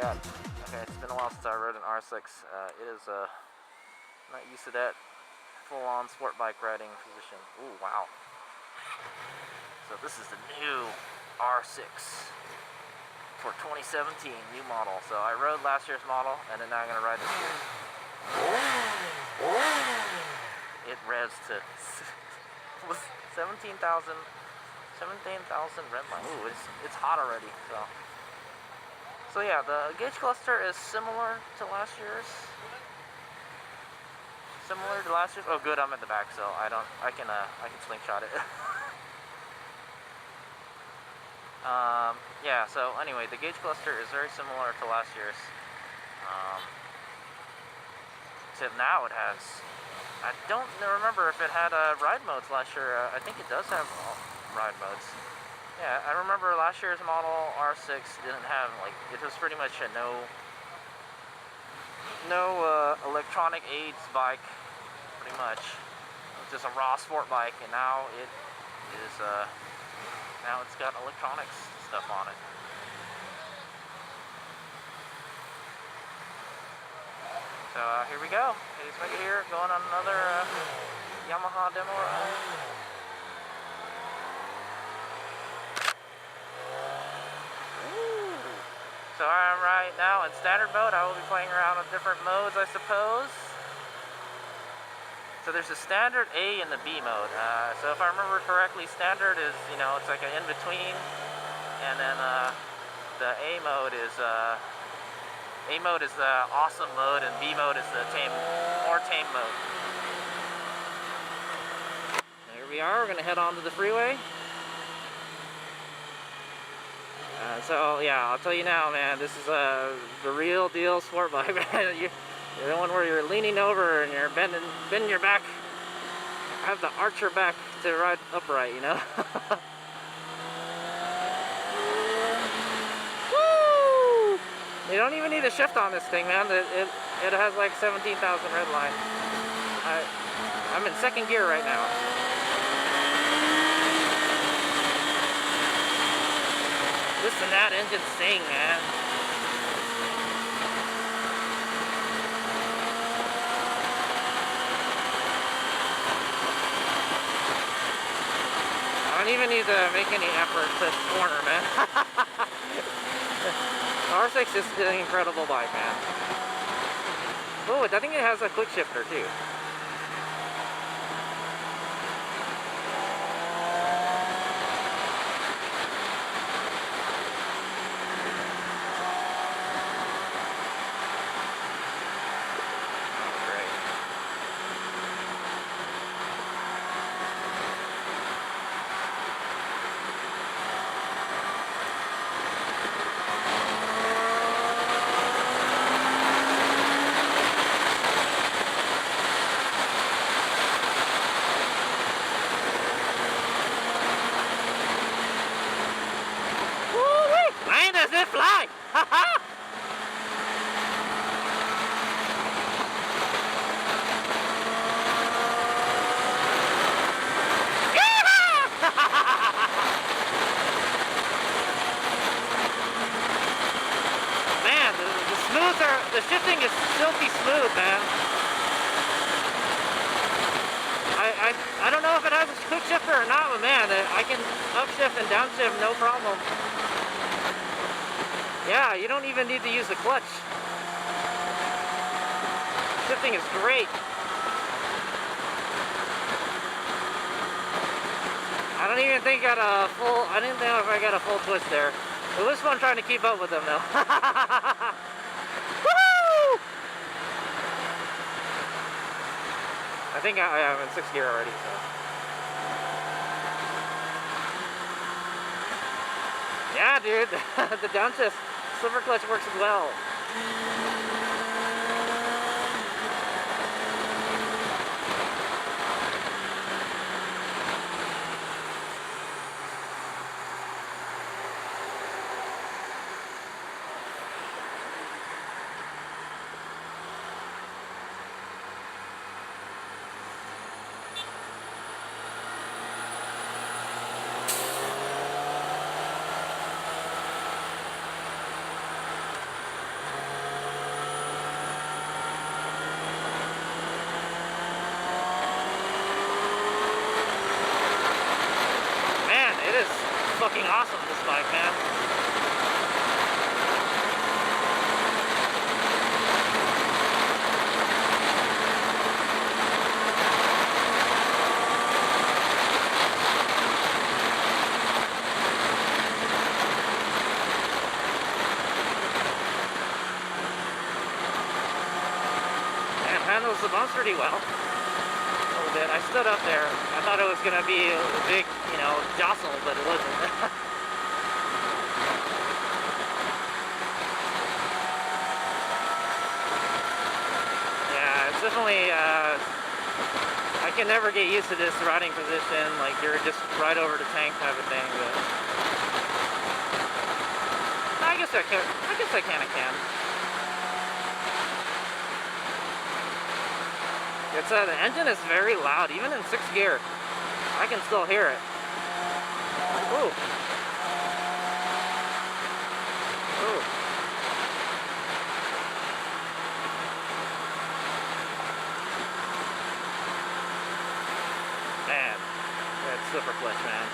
got, okay, it's been a while since I rode an R6. It is not used to that full-on sport bike riding position. Ooh, wow. So this is the new R6 for 2017, new model. So I rode last year's model, and then now I'm gonna ride this year. It revs to 17,000 red line. Ooh, it's hot already. So yeah, the gauge cluster is similar to last year's. Oh, good, I'm at the back, so I can slingshot it. Yeah. So anyway, the gauge cluster is very similar to last year's. Except now it has. I don't remember if it had ride modes last year. I think it does have ride modes. Yeah, I remember last year's model R6 didn't have, like, it was pretty much a no electronic aids bike, pretty much. It was just a raw sport bike, and now it is now it's got electronics stuff on it. So here we go. HadesOmega here, going on another Yamaha demo ride. So I'm right now in standard mode. I will be playing around with different modes, I suppose. So there's a standard A and the B mode. So if I remember correctly, standard is, it's like an in-between. And then the A mode is the awesome mode, and B mode is the more tame mode. Here we are. We're going to head on to the freeway. So yeah, I'll tell you now, man, this is the real deal sport bike, man. You're the one where you're leaning over and you're bending your back, have the arch your back to ride upright, Woo! You don't even need a shift on this thing, man. It has like 17,000 red line. I'm in second gear right now. Listen to that engine sing, man. I don't even need to make any effort to corner, man. R6 is an incredible bike, man. Oh, I think it has a quick shifter too. Does it fly? Man, the shifting is silky smooth, man. I don't know if it has a quick shifter or not, but man, I can upshift and downshift no problem. Yeah, you don't even need to use the clutch. Shifting is great. I don't even think I didn't know if I got a full twist there. It was fun trying to keep up with them though. Woo! I think I'm in 6th gear already, so. Yeah, dude, the downshift slipper clutch works well. handles the bumps pretty well. A little bit. I stood up there. I thought it was going to be a big, you know, jostle, but it wasn't. Yeah, it's definitely, I can never get used to this riding position, like you're just right over the tank type of thing, but I guess I can. I guess I can. It's the engine is very loud, even in 6th gear. I can still hear it. Ooh. Ooh. Man, that slipper clutch, man.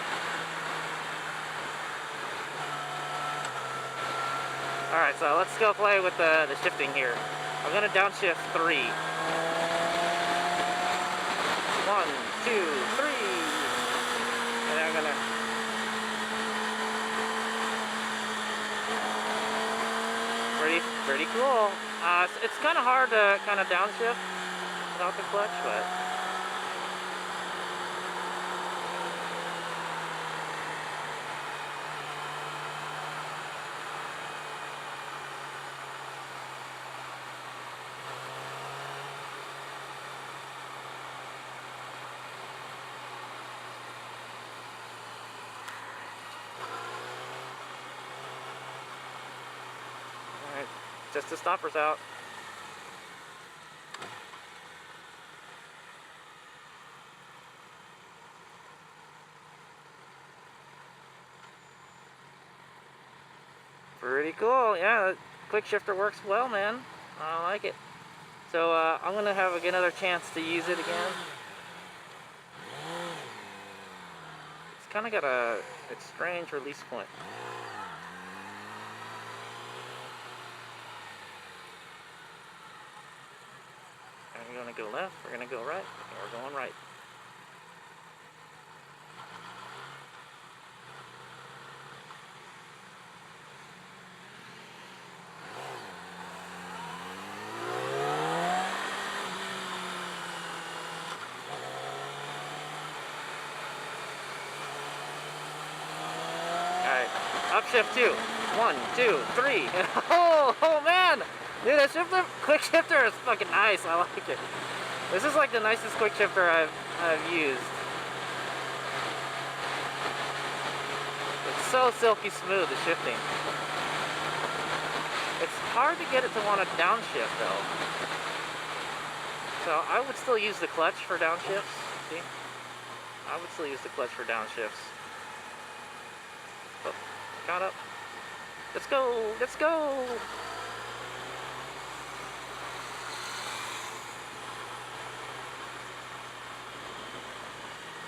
Alright, so let's go play with the shifting here. I'm gonna downshift 3. 1, 2, 3. And I'm gonna pretty cool. It's kind of hard to kind of downshift without the clutch, but just the stoppers out. Pretty cool, yeah. Quick shifter works well, man. I like it. So I'm gonna have another chance to use it again. It's kind of got a strange release point. We're gonna go left, we're gonna go right, and we're going right. Alright, upshift 2. 1, 2, 3. Oh man! Dude, that shifter, quick shifter is fucking nice. I like it. This is like the nicest quick shifter I've used. It's so silky smooth, the shifting. It's hard to get it to want to downshift though. So I would still use the clutch for downshifts. See? I would still use the clutch for downshifts. Oh, got up. Let's go! Let's go!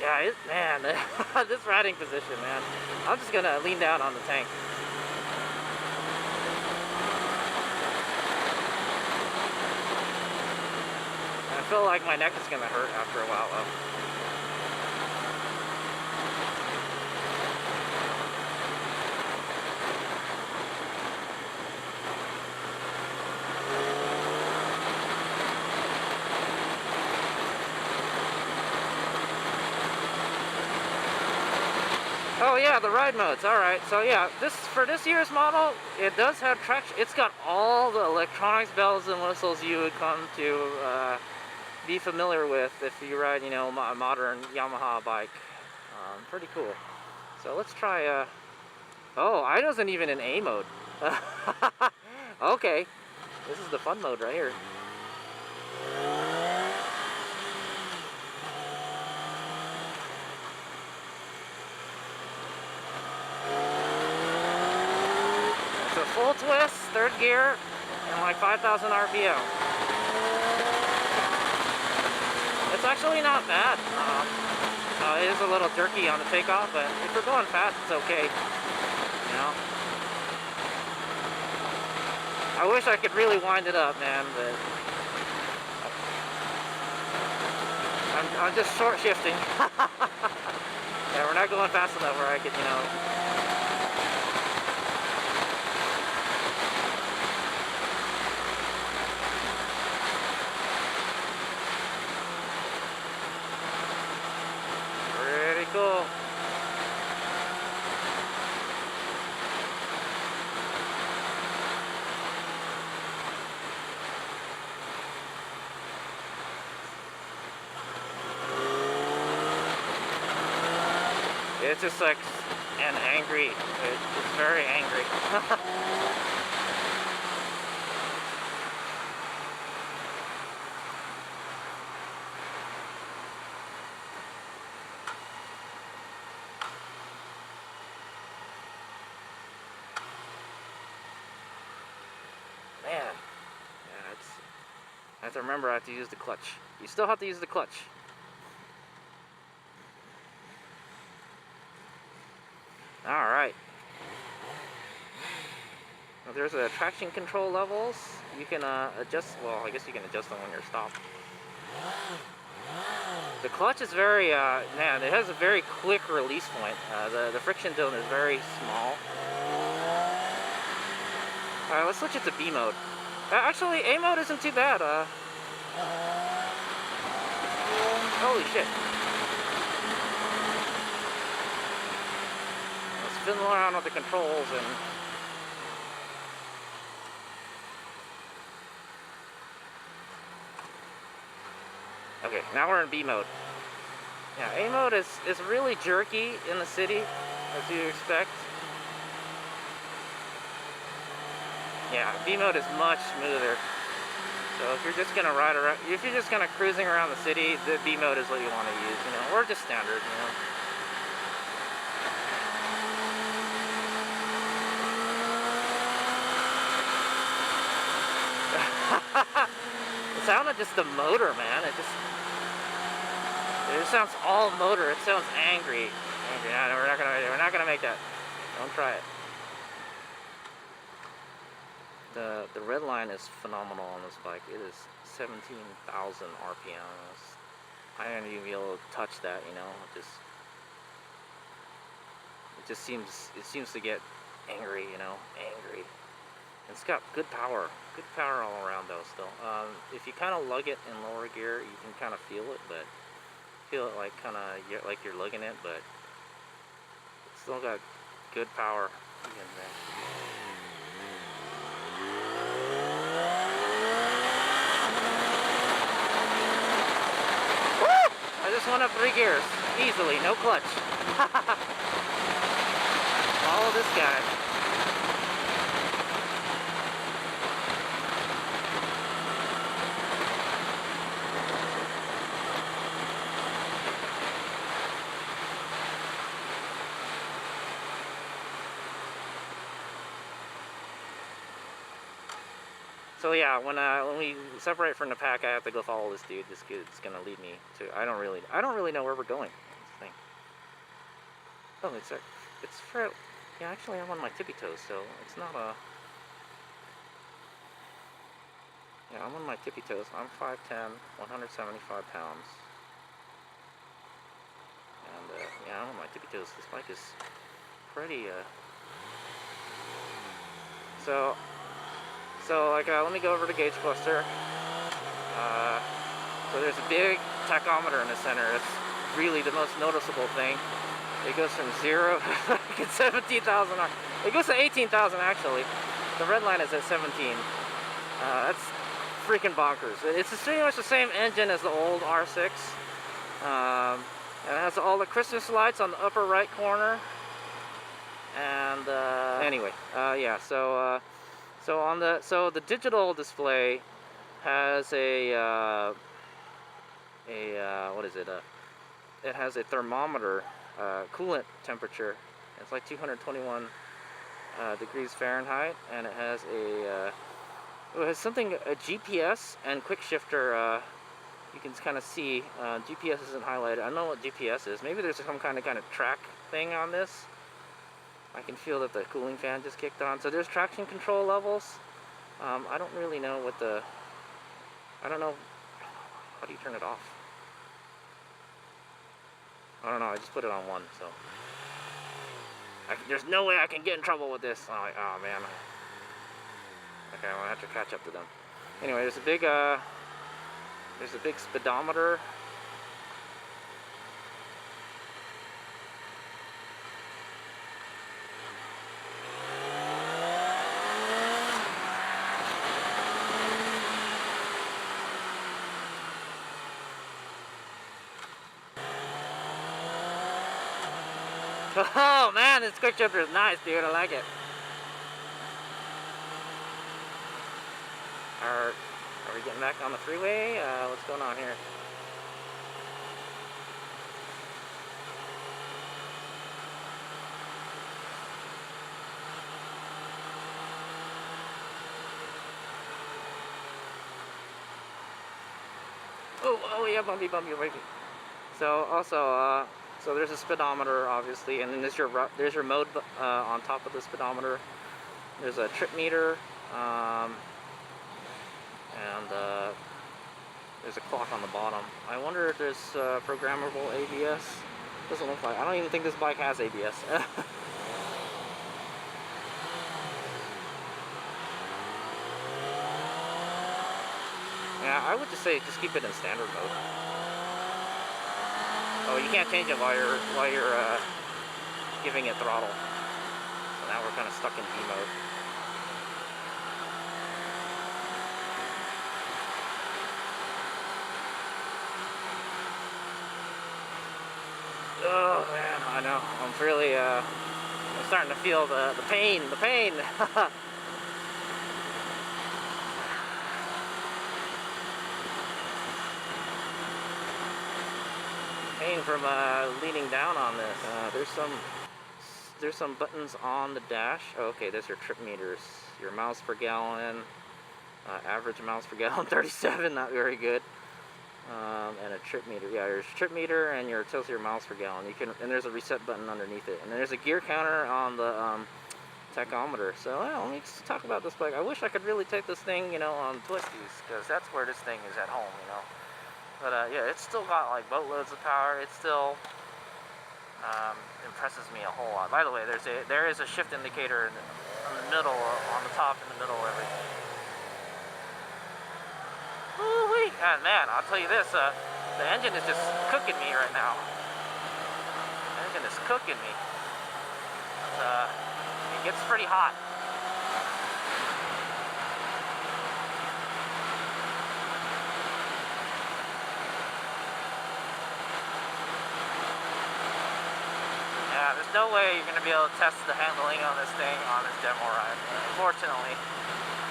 Yeah, man, this riding position, man. I'm just gonna lean down on the tank. I feel like my neck is gonna hurt after a while, though. Oh yeah, the ride modes. All right. So yeah, for this year's model, it does have traction. It's got all the electronics, bells and whistles you would come to be familiar with if you ride, you know, a modern Yamaha bike. Pretty cool. So let's try. Oh, I wasn't even in A mode. Okay, this is the fun mode right here. Full twist, 3rd gear, and like 5,000 RPM. It's actually not bad. It is a little jerky on the takeoff, but if you're going fast, it's okay. You know. I wish I could really wind it up, man, but I'm just short shifting. Yeah, we're not going fast enough where I could, you know. It's just like an angry. It's very angry. Man, yeah, I have to remember I have to use the clutch. You still have to use the clutch. Alright. Well, there's a traction control levels. You can adjust, well, I guess you can adjust them when you're stopped. The clutch is very, man, it has a very quick release point. The friction zone is very small. Alright, let's switch it to B mode. Actually, A mode isn't too bad. Holy shit. Let's fiddle around with the controls and... Okay, now we're in B mode. Yeah, A mode is really jerky in the city, as you expect. Yeah, B mode is much smoother. So if you're just gonna ride around, if you're just gonna cruising around the city, the B mode is what you want to use, you know, or just standard, you know. The sound of just the motor, man, it just sounds all motor. It sounds angry. No, we're not gonna make that. Don't try it. The red line is phenomenal on this bike. It is 17,000 RPMs. I don't even be able to touch that, you know. It seems to get angry, you know, angry. It's got good power all around though. Still, if you kind of lug it in lower gear, you can kind of feel it, but feel it like like you're lugging it, but it's still got good power in there. I just went up 3 gears, easily, no clutch. Follow this guy. So yeah, when we separate from the pack, I have to go follow this dude. This dude's gonna lead me to. I don't really know where we're going. That's the thing. Oh, it's fair. Yeah, actually, I'm on my tippy toes, so it's not a. Yeah, I'm on my tippy toes. I'm 5'10", 175 pounds, and yeah, I'm on my tippy toes. This bike is pretty. So like, let me go over to gauge cluster. So there's a big tachometer in the center. It's really the most noticeable thing. It goes from 0 to 17,000. It goes to 18,000 actually. The red line is at 17. That's freaking bonkers. It's pretty much the same engine as the old R6. And it has all the Christmas lights on the upper right corner. And anyway, yeah. So the digital display has a what is it? It has a thermometer, coolant temperature. It's like 221 degrees Fahrenheit, and it has it has something, a GPS and quick shifter. You can kind of see GPS isn't highlighted. I don't know what GPS is. Maybe there's some kind of track thing on this. I can feel that the cooling fan just kicked on. So there's traction control levels. I don't really know what I don't know. How do you turn it off? I don't know. I just put it on 1, so. There's no way I can get in trouble with this. Oh man. Okay, I'm gonna have to catch up to them. Anyway, there's a big speedometer. Oh man, this quick shifter is nice, dude. I like it. Are we getting back on the freeway? What's going on here? Oh yeah, bumpy. So also, so there's a speedometer, obviously, and then there's your mode on top of the speedometer. There's a trip meter, and there's a clock on the bottom. I wonder if there's programmable ABS. Doesn't look like. I don't even think this bike has ABS. Yeah, I would just say just keep it in standard mode. Oh, you can't change it while you're giving it throttle. So now we're kind of stuck in D mode. Oh man, I know. I'm really I'm starting to feel the pain. Pain from leaning down on this. There's some buttons on the dash. Oh, okay, there's your trip meters, your miles per gallon, average miles per gallon 37, not very good. And a trip meter. Yeah, there's trip meter and your tells your miles per gallon. And there's a reset button underneath it. And there's a gear counter on the tachometer. So let me just talk about this bike. I wish I could really take this thing, on twisties, because that's where this thing is at home, But yeah, it's still got like boatloads of power. It still impresses me a whole lot. By the way, there is a shift indicator in the middle, on the top, in the middle, everything. Woo-wee! And man, I'll tell you this, the engine is just cooking me right now. The engine is cooking me. It gets pretty hot. Yeah, there's no way you're going to be able to test the handling on this thing on this demo ride, unfortunately.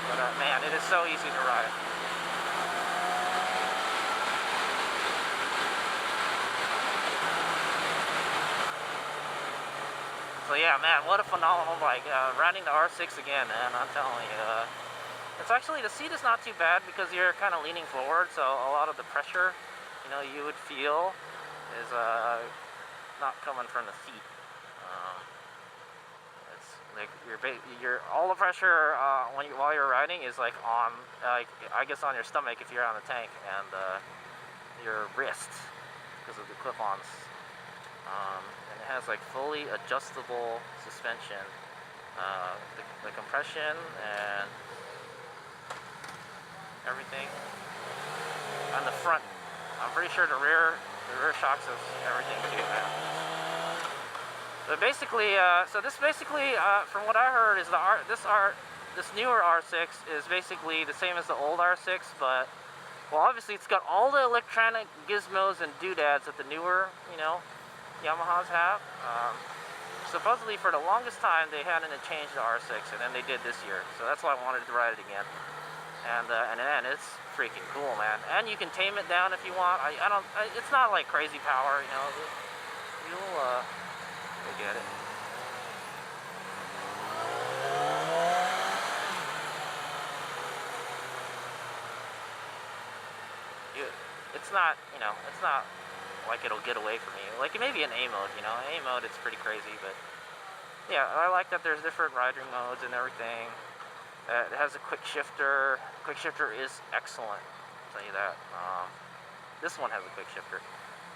But man, it is so easy to ride. So yeah, man, what a phenomenal bike. Riding the R6 again, man, I'm telling you. It's actually, the seat is not too bad because you're kind of leaning forward, so a lot of the pressure, you would feel is not coming from the seat. It's like all the pressure while you're riding is like on, I guess on your stomach if you're on the tank, and your wrist because of the clip-ons. And it has like fully adjustable suspension, the compression and everything on the front. I'm pretty sure the rear shocks has everything too, man. But basically, from what I heard, is this newer R6 is basically the same as the old R6, but well, obviously it's got all the electronic gizmos and doodads that the newer, Yamahas have. Supposedly for the longest time they hadn't changed the R6, and then they did this year, so that's why I wanted to ride it again. And then it's freaking cool, man. And you can tame it down if you want. It's not like crazy power, you'll get it. It's not, it's not like it'll get away from you. Like maybe in A mode, A mode it's pretty crazy, but yeah, I like that there's different riding modes and everything. It has a quick shifter. Quick shifter is excellent, I'll tell you that. This one has a quick shifter.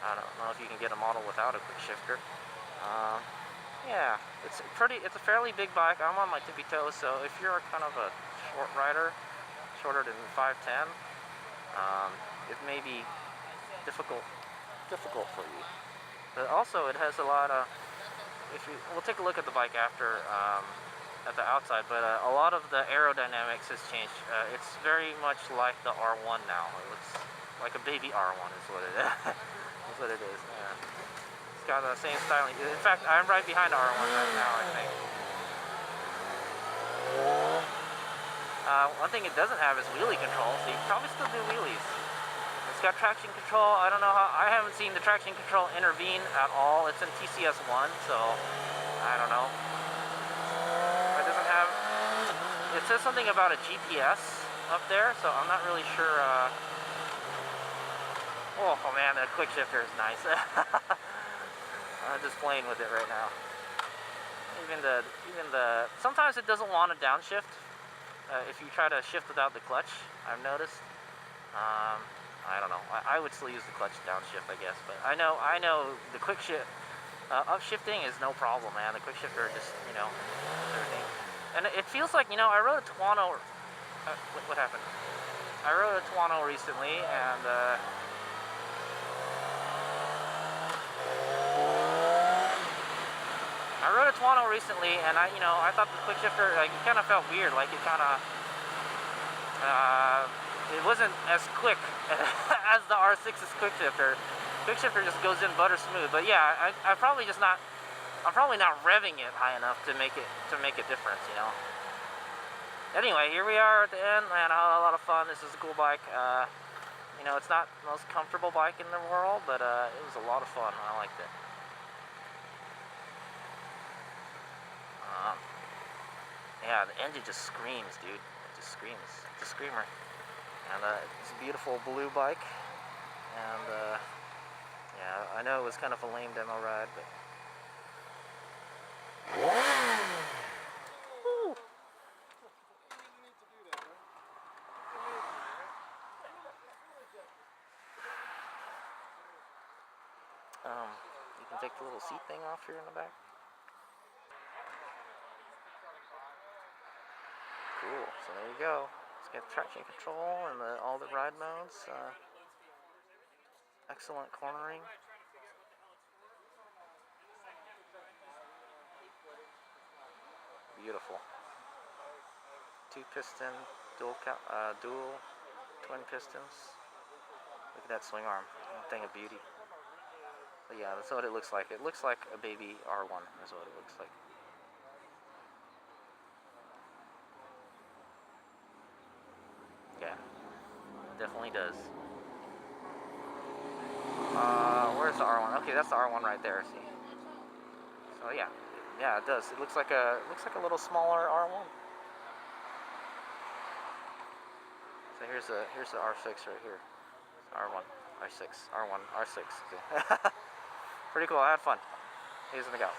I don't know if you can get a model without a quick shifter. Yeah, it's a fairly big bike. I'm on my tippy toes, so if you're kind of a short rider, shorter than 5'10", it may be difficult for you. But also it has a lot of, we'll take a look at the bike after, at the outside, but a lot of the aerodynamics has changed. It's very much like the R1 now. It looks like a baby R1 is what it is. That's what it is. Yeah. It's got the same styling. In fact, I'm right behind R1 right now, I think. One thing it doesn't have is wheelie control, so you can probably still do wheelies. It's got traction control. I don't know how, I haven't seen the traction control intervene at all. It's in TCS1, so I don't know. It doesn't have, it says something about a GPS up there, so I'm not really sure. Oh man, that quick shifter is nice. I'm just playing with it right now. Even the, sometimes it doesn't want to downshift. If you try to shift without the clutch, I've noticed. I don't know. I would still use the clutch downshift, I guess. But I know the quick shift, upshifting is no problem, man. The quick shifter just, you know, everything. And it feels like, you know, I rode a Tuono. What happened? I rode a Tuono recently, and I thought the quick shifter, like, it kind of felt weird, like it kind of, it wasn't as quick as the R6's quick shifter. Quick shifter just goes in butter smooth, but yeah, I'm probably not revving it high enough to make a difference, you know. Anyway, here we are at the end, man. I had a lot of fun. This is a cool bike. You know, it's not the most comfortable bike in the world, but it was a lot of fun. I liked it. Yeah, the engine just screams, dude. It just screams. It's a screamer. And it's a beautiful blue bike. And yeah, I know it was kind of a lame demo ride, but. You can take the little seat thing off here in the back. Cool, so there you go. It's got traction control and all the ride modes. Excellent cornering. Beautiful. 2-piston, dual twin pistons. Look at that swing arm. Thing of beauty. But yeah, that's what it looks like. It looks like a baby R1 is what it looks like. Yeah, it definitely does. Where's the R1? Okay, that's the R1 right there. See. So yeah, it does. It looks like a little smaller R1. So here's the R6 right here. R1, R6, R1, R6. Pretty cool. I had fun. HadesOmega.